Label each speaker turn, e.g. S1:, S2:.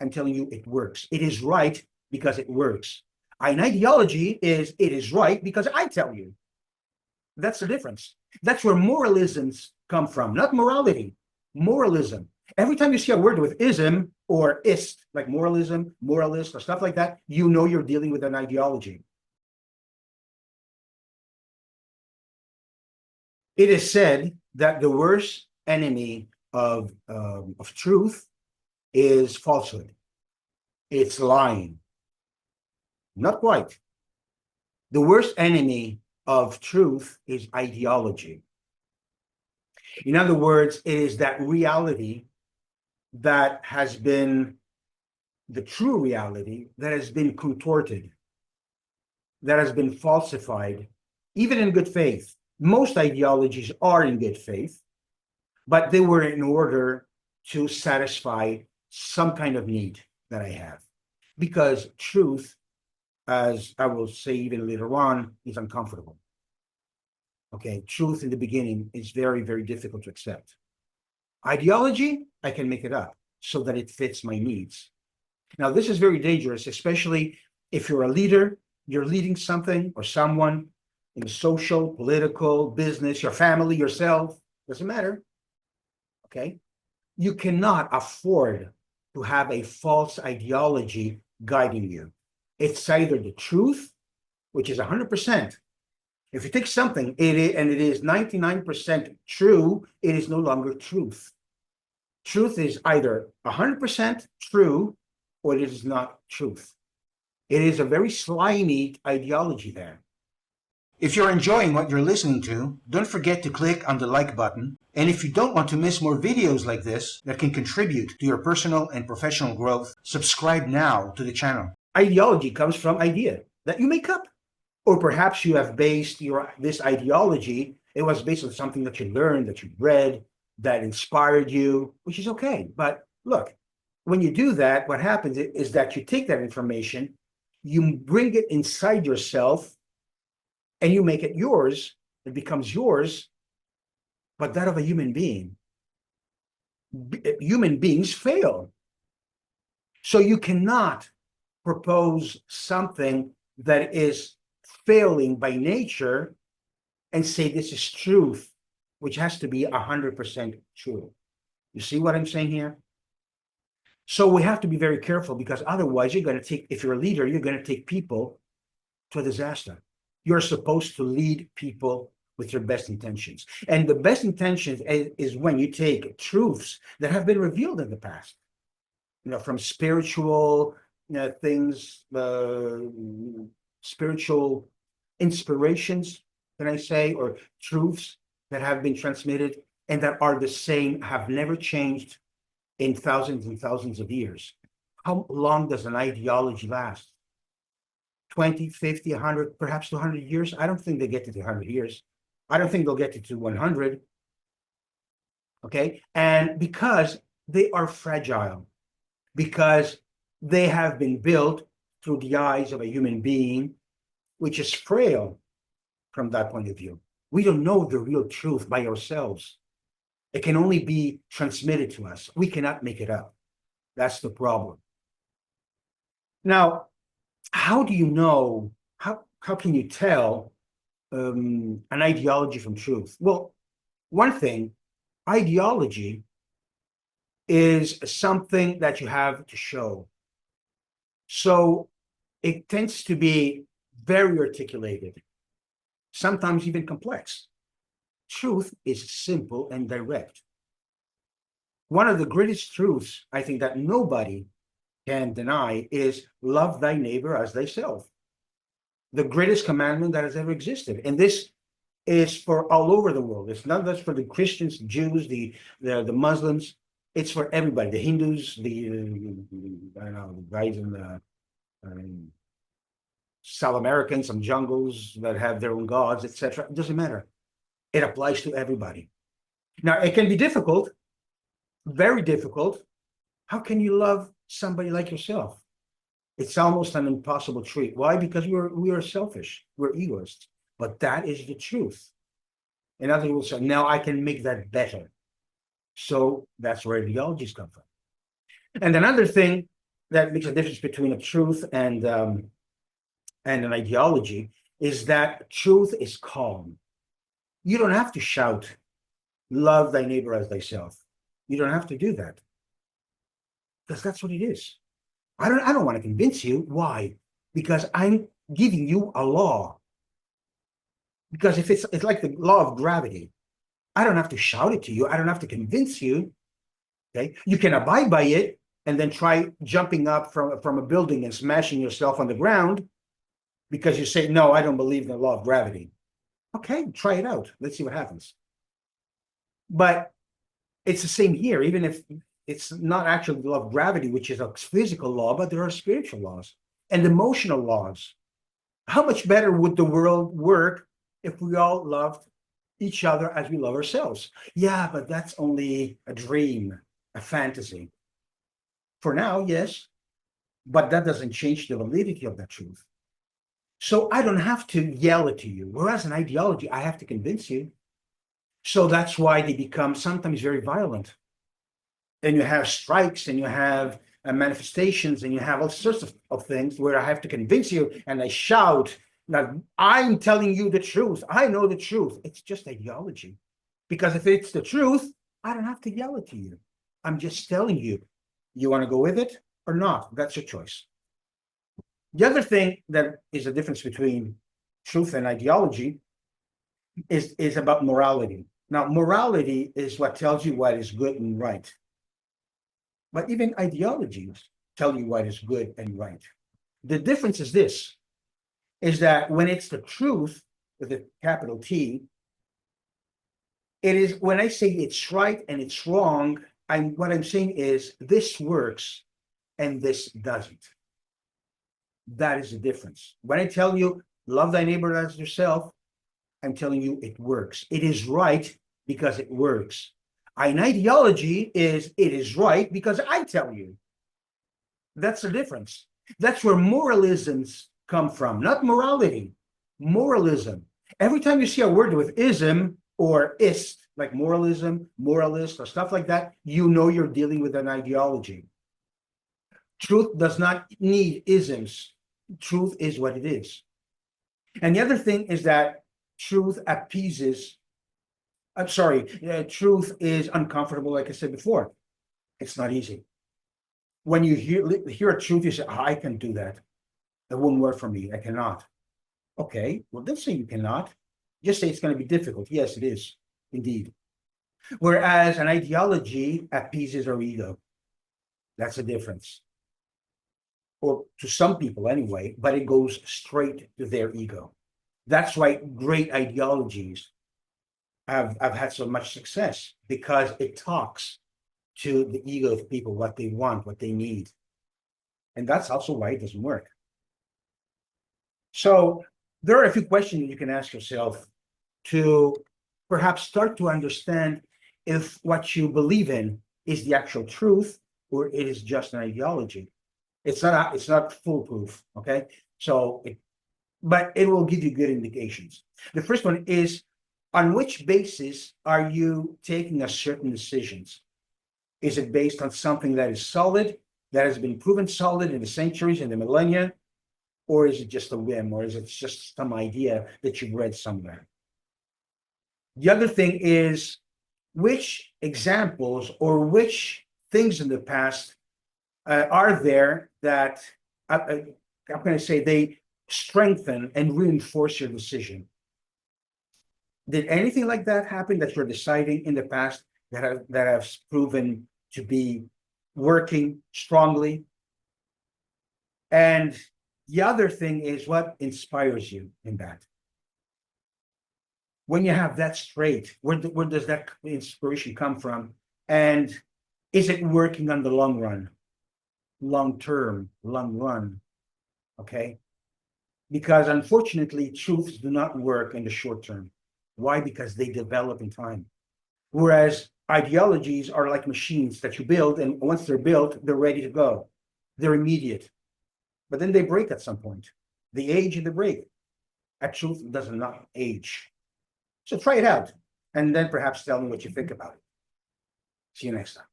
S1: I'm telling you it works. It is right because it works. An ideology is it is right because I tell you. That's the difference. That's where moralisms come from, not morality, moralism. Every time you see a word with ism or ist, like moralism, moralist, or stuff like that, you know you're dealing with an ideology. It is said that the worst enemy of truth is falsehood. It's lying. Not quite. The worst enemy of truth is ideology. In other words, it is that reality that has been the true reality that has been contorted, that has been falsified, even in good faith. Most ideologies are in good faith, but they were in order to satisfy some kind of need that I have. Because truth, as I will say even later on, is uncomfortable. Okay, truth in the beginning is very, very difficult to accept. Ideology, I can make it up so that it fits my needs. Now, this is very dangerous, especially if you're a leader, you're leading something or someone in social, political, business, your family, yourself, doesn't matter. Okay? You cannot afford to have a false ideology guiding you. It's either the truth, which is 100%. If you take something and it is 99% true, it is no longer truth. Truth is either 100% true or it is not truth. It is a very slimy ideology there. If you're enjoying what you're listening to, don't forget to click on the like button. And if you don't want to miss more videos like this that can contribute to your personal and professional growth, subscribe now to the channel. Ideology comes from idea that you make up. Or perhaps you have based this ideology, it was based on something that you learned, that you read, that inspired you, which is okay. But look, when you do that, what happens is that you take that information, you bring it inside yourself, and you make it yours. It becomes yours, but that of a human being. Human beings fail. So you cannot propose something that is failing by nature and say this is truth, which has to be 100% true. You see what I'm saying here? So we have to be very careful, because otherwise you're going to take, if you're a leader, you're going to take people to a disaster. You're supposed to lead people with your best intentions. And the best intentions is when you take truths that have been revealed in the past, from spiritual things, spiritual inspirations, can I say, or truths that have been transmitted and that are the same, have never changed in thousands and thousands of years. How long does an ideology last? 20, 50, 100, perhaps 200 years? I don't think they get to 200 years. I don't think they'll get to 100. Okay? And because they are fragile, because they have been built through the eyes of a human being, which is frail from that point of view. We don't know the real truth by ourselves. It can only be transmitted to us. We cannot make it up. That's the problem. Now, how do you know, how can you tell an ideology from truth? Well, one thing, ideology is something that you have to show. So it tends to be very articulated, sometimes even complex. Truth is simple and direct. One of the greatest truths, I think, that nobody can deny is love thy neighbor as thyself. The greatest commandment that has ever existed. And this is for all over the world. It's not just for the Christians, the Jews, the Muslims. It's for everybody, the Hindus, the I don't know, the guys in the South Americans, some jungles that have their own gods, etc. It doesn't matter. It applies to everybody. Now, it can be difficult, very difficult. How can you love somebody like yourself? It's almost an impossible treat. Why? Because we are selfish. We're egoists. But that is the truth. In other words, now I can make that better. So that's where ideologies come from. And another thing, that makes a difference between a truth and an ideology is that truth is calm. You don't have to shout, "Love thy neighbor as thyself." You don't have to do that because that's what it is. I don't want to convince you. Why? Because I'm giving you a law. Because if it's like the law of gravity, I don't have to shout it to you. I don't have to convince you. Okay, you can abide by it and then try jumping up from a building and smashing yourself on the ground because you say, "No, I don't believe in the law of gravity." Okay, try it out. Let's see what happens. But it's the same here, even if it's not actually the law of gravity, which is a physical law, but there are spiritual laws and emotional laws. How much better would the world work if we all loved each other as we love ourselves? Yeah, but that's only a dream, a fantasy. For now, yes, but that doesn't change the validity of that truth. So I don't have to yell it to you. Whereas an ideology, I have to convince you. So that's why they become sometimes very violent. And you have strikes and you have manifestations and you have all sorts of things where I have to convince you and I shout that I'm telling you the truth. I know the truth. It's just ideology. Because if it's the truth, I don't have to yell it to you. I'm just telling you, you want to go with it or not? That's your choice. The other thing that is a difference between truth and ideology is about morality. Now, morality is what tells you what is good and right. But even ideologies tell you what is good and right. The difference is this, is that when it's the truth with a capital T, it is when I say it's right and it's wrong, what I'm saying is this works and this doesn't. That is the difference. When I tell you love thy neighbor as yourself, I'm telling you it works. It is right because it works. An ideology is it is right because I tell you. That's the difference. That's where moralisms come from, not morality, moralism. Every time you see a word with ism or ist, like moralism, moralist, or stuff like that, you know you're dealing with an ideology. Truth does not need isms. Truth is what it is. And the other thing is that truth appeases. I'm sorry, truth is uncomfortable, like I said before. It's not easy. When you hear a truth, you say, I can do that. That won't work for me. I cannot. Okay, well, don't say you cannot. Just say it's going to be difficult. Yes, it is, indeed. Whereas an ideology appeases our ego. That's a difference. Or to some people anyway, but it goes straight to their ego. That's why great ideologies have had so much success because it talks to the ego of people, what they want, what they need. And that's also why it doesn't work. So there are a few questions you can ask yourself to perhaps start to understand if what you believe in is the actual truth or it is just an ideology. It's not foolproof, okay? But it will give you good indications. The first one is, on which basis are you taking a certain decisions? Is it based on something that is solid, that has been proven solid in the centuries and the millennia? Or is it just a whim? Or is it just some idea that you've read somewhere? The other thing is, which examples or which things in the past are there that, I'm going to say, they strengthen and reinforce your decision? Did anything like that happen that you're deciding in the past that has proven to be working strongly? And the other thing is, what inspires you in that? When you have that straight, where does that inspiration come from? And is it working on the long run, long term, long run? Okay. Because unfortunately, truths do not work in the short term. Why? Because they develop in time. Whereas ideologies are like machines that you build, and once they're built, they're ready to go. They're immediate. But then they break at some point. They age and they break. A truth does not age. So try it out, and then perhaps tell me what you think about it. See you next time.